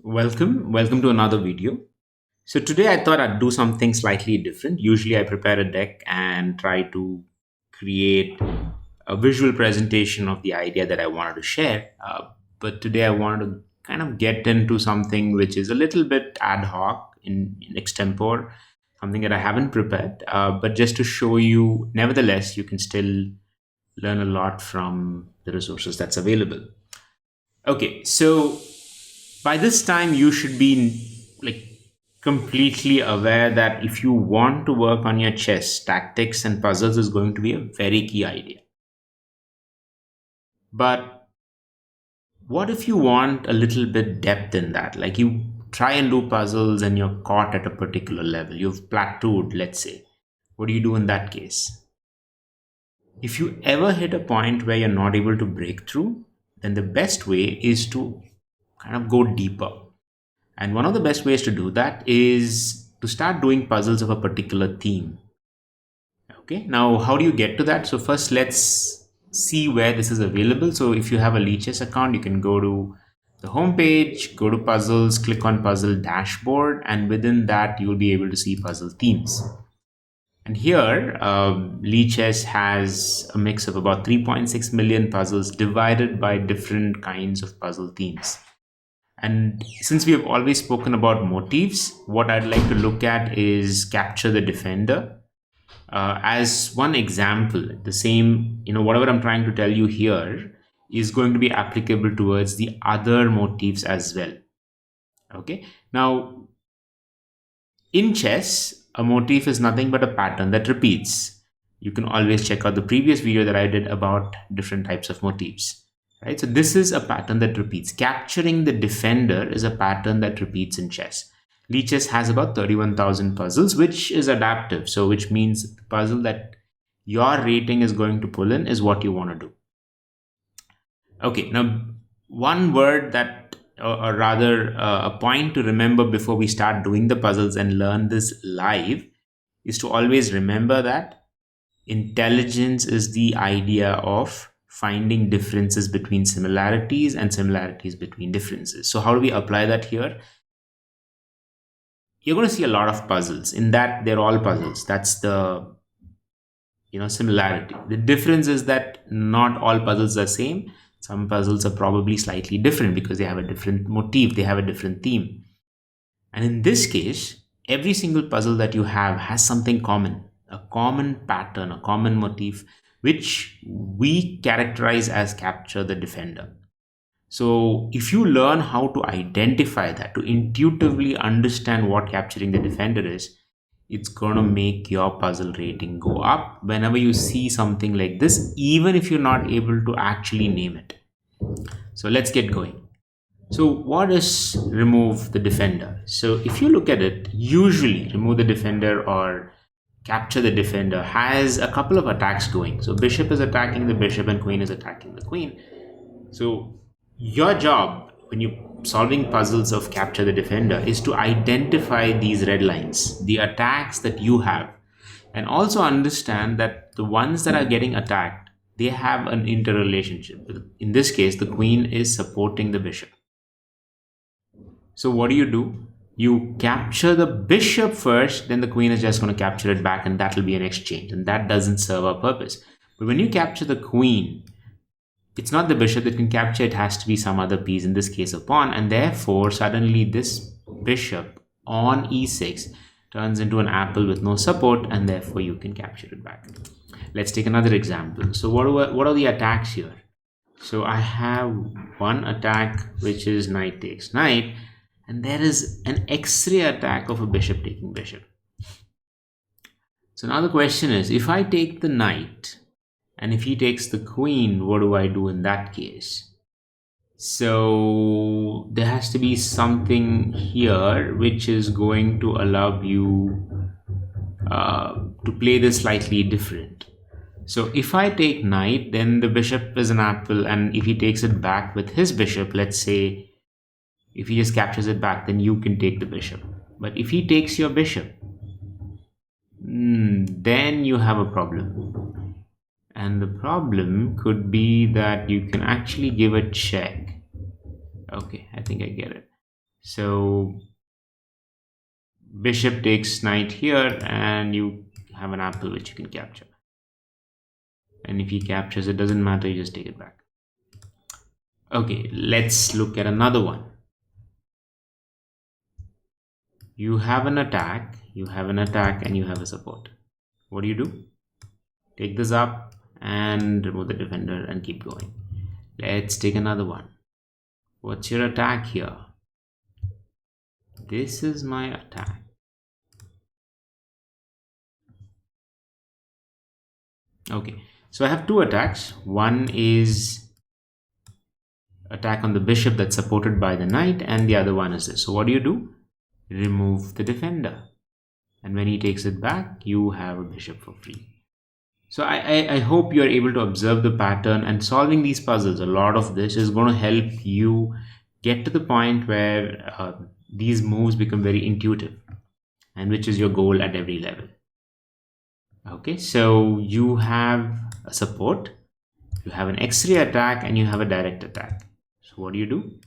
Welcome to another video. So today I thought I'd do something slightly different. Usually I prepare a deck and try to create a visual presentation of the idea that I wanted to share. But today I wanted to kind of get into something which is a little bit ad hoc in extempore, something that I haven't prepared. But just to show you, nevertheless, you can still learn a lot from the resources that's available. Okay, so by this time you should be like completely aware that if you want to work on your chess, tactics and puzzles is going to be a very key idea. But what if you want a little bit depth in that? Like you try and do puzzles and you're caught at a particular level, you've plateaued, let's say. What do you do in that case? If you ever hit a point where you're not able to break through, then the best way is to kind of go deeper. And one of the best ways to do that is to start doing puzzles of a particular theme. Okay, now how do you get to that? So first let's see where this is available. So if you have a Leeches account, you can go to the home page, go to puzzles, click on puzzle dashboard, and within that you will be able to see puzzle themes. And here, Leeches has a mix of about 3.6 million puzzles divided by different kinds of puzzle themes. And since we have always spoken about motifs, what I'd like to look at is capture the defender. As one example, the same, whatever I'm trying to tell you here is going to be applicable towards the other motifs as well. Okay. Now, in chess, a motif is nothing but a pattern that repeats. You can always check out the previous video that I did about different types of motifs. Right? So this is a pattern that repeats. Capturing the defender is a pattern that repeats in chess. Leeches has about 31,000 puzzles, which is adaptive. So which means the puzzle that your rating is going to pull in is what you want to do. Okay, now one word that, or rather a point to remember before we start doing the puzzles and learn this live is to always remember that intelligence is the idea of finding differences between similarities and similarities between differences. So how do we apply that here? You're going to see a lot of puzzles. In that, they're all puzzles. That's the similarity. The difference is that not all puzzles are same. Some puzzles are probably slightly different because they have a different motif, they have a different theme. And in this case, every single puzzle that you have has something common, a common pattern, a common motif, which we characterize as capture the defender. So if you learn how to identify that, to intuitively understand what capturing the defender is, it's going to make your puzzle rating go up whenever you see something like this, even if you're not able to actually name it. So let's get going. So what is remove the defender? So if you look at it, usually remove the defender or capture the defender has a couple of attacks going. So bishop is attacking the bishop and queen is attacking the queen. So your job when you're solving puzzles of capture the defender is to identify these red lines, the attacks that you have, and also understand that the ones that are getting attacked, they have an interrelationship. In this case, the queen is supporting the bishop. So what do? You capture the bishop first, then the queen is just going to capture it back, and that will be an exchange, and that doesn't serve our purpose. But when you capture the queen, it's not the bishop that can capture, it has to be some other piece, in this case a pawn, and therefore suddenly this bishop on e6 turns into an apple with no support, and therefore you can capture it back. Let's take another example. So what are the attacks here? So I have one attack which is knight takes knight, and there is an X-ray attack of a bishop taking bishop. So now the question is, if I take the knight and if he takes the queen, what do I do in that case? So there has to be something here which is going to allow you to play this slightly different. So if I take knight, then the bishop is an apple, and if he takes it back with his bishop, let's say if he just captures it back, then you can take the bishop. But if he takes your bishop, then you have a problem. And the problem could be that you can actually give a check. Okay, I think I get it. So bishop takes knight here, and you have an apple which you can capture. And if he captures, it doesn't matter, you just take it back. Okay, let's look at another one. You have an attack, and you have a support. What do? Take this up and remove the defender and keep going. Let's take another one. What's your attack here? This is my attack. Okay, so I have two attacks. One is attack on the bishop that's supported by the knight, and the other one is this. So what do? Remove the defender. And when he takes it back, you have a bishop for free. So I hope you're able to observe the pattern, and solving these puzzles, a lot of this is going to help you get to the point where these moves become very intuitive, and which is your goal at every level. Okay, so you have a support, you have an x-ray attack, and you have a direct attack. So what do?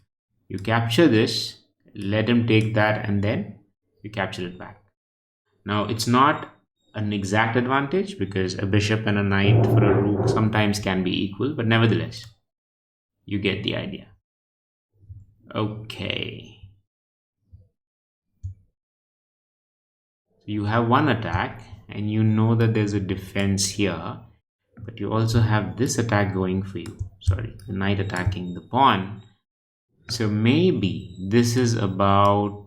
You capture this, let him take that, and then you capture it back. Now, it's not an exact advantage because a bishop and a knight for a rook sometimes can be equal, but nevertheless, you get the idea. Okay. So you have one attack, and you know that there's a defense here, but you also have this attack going for you. Sorry, the knight attacking the pawn. So maybe this is about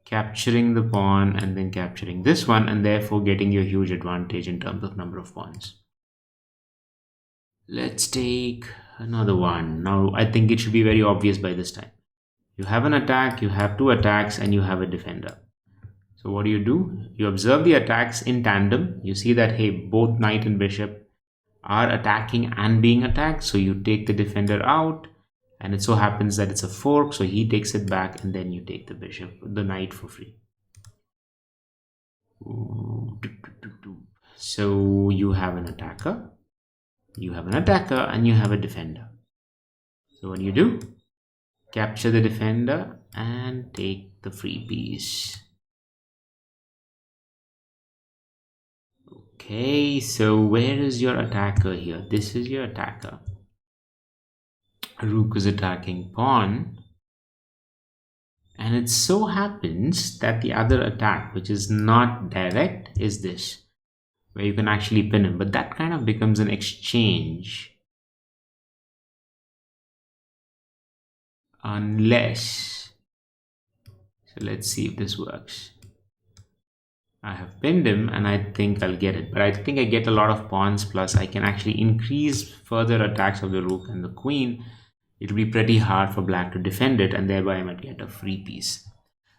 capturing the pawn and then capturing this one, and therefore getting you a huge advantage in terms of number of pawns. Let's take another one. Now I think it should be very obvious by this time. You have an attack, you have two attacks, and you have a defender. So what do? You observe the attacks in tandem. You see that, hey, both knight and bishop are attacking and being attacked. So you take the defender out, and it so happens that it's a fork, so he takes it back, and then you take the knight for free. So you have an attacker, and you have a defender. So what do? Capture the defender and take the free piece. Okay, so where is your attacker here? This is your attacker. Rook is attacking pawn, and it so happens that the other attack, which is not direct, is this, where you can actually pin him, but that kind of becomes an exchange unless, so let's see if this works. I have pinned him, and I think I'll get it, but I think I get a lot of pawns, plus I can actually increase further attacks of the rook and the queen. It'll be pretty hard for black to defend it, and thereby I might get a free piece.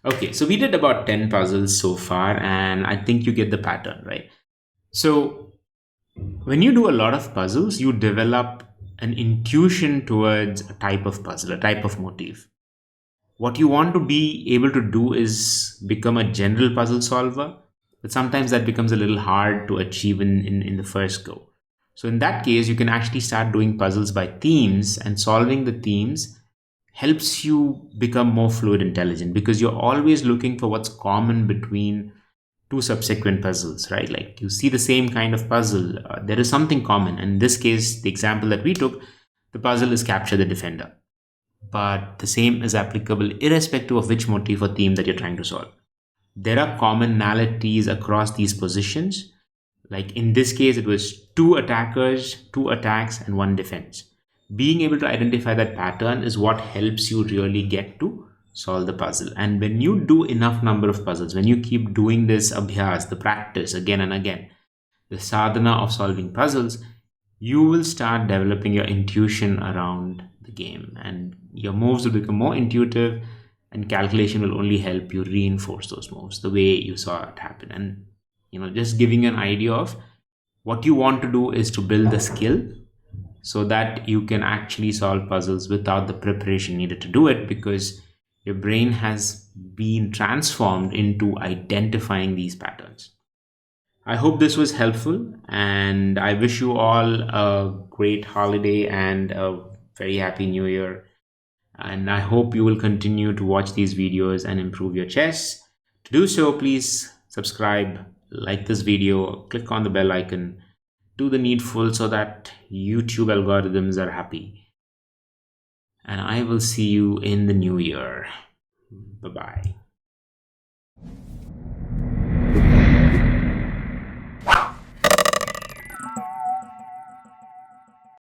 Okay, so we did about 10 puzzles so far, and I think you get the pattern, right? So when you do a lot of puzzles, you develop an intuition towards a type of puzzle, a type of motif. What you want to be able to do is become a general puzzle solver, but sometimes that becomes a little hard to achieve in the first go. So in that case, you can actually start doing puzzles by themes, and solving the themes helps you become more fluid intelligent, because you're always looking for what's common between two subsequent puzzles, right? Like you see the same kind of puzzle, there is something common. And in this case, the example that we took, the puzzle is capture the defender. But the same is applicable irrespective of which motif or theme that you're trying to solve. There are commonalities across these positions. Like in this case, it was two attackers, two attacks, and one defense. Being able to identify that pattern is what helps you really get to solve the puzzle. And when you do enough number of puzzles, when you keep doing this abhyas, the practice again and again, the sadhana of solving puzzles, you will start developing your intuition around the game, and your moves will become more intuitive, and calculation will only help you reinforce those moves the way you saw it happen. And just giving you an idea of what you want to do is to build the skill so that you can actually solve puzzles without the preparation needed to do it, because your brain has been transformed into identifying these patterns. I hope this was helpful, and I wish you all a great holiday and a very happy new year. And I hope you will continue to watch these videos and improve your chess. To do so, please subscribe, like this video, click on the bell icon, do the needful so that YouTube algorithms are happy. And I will see you in the new year. Bye bye.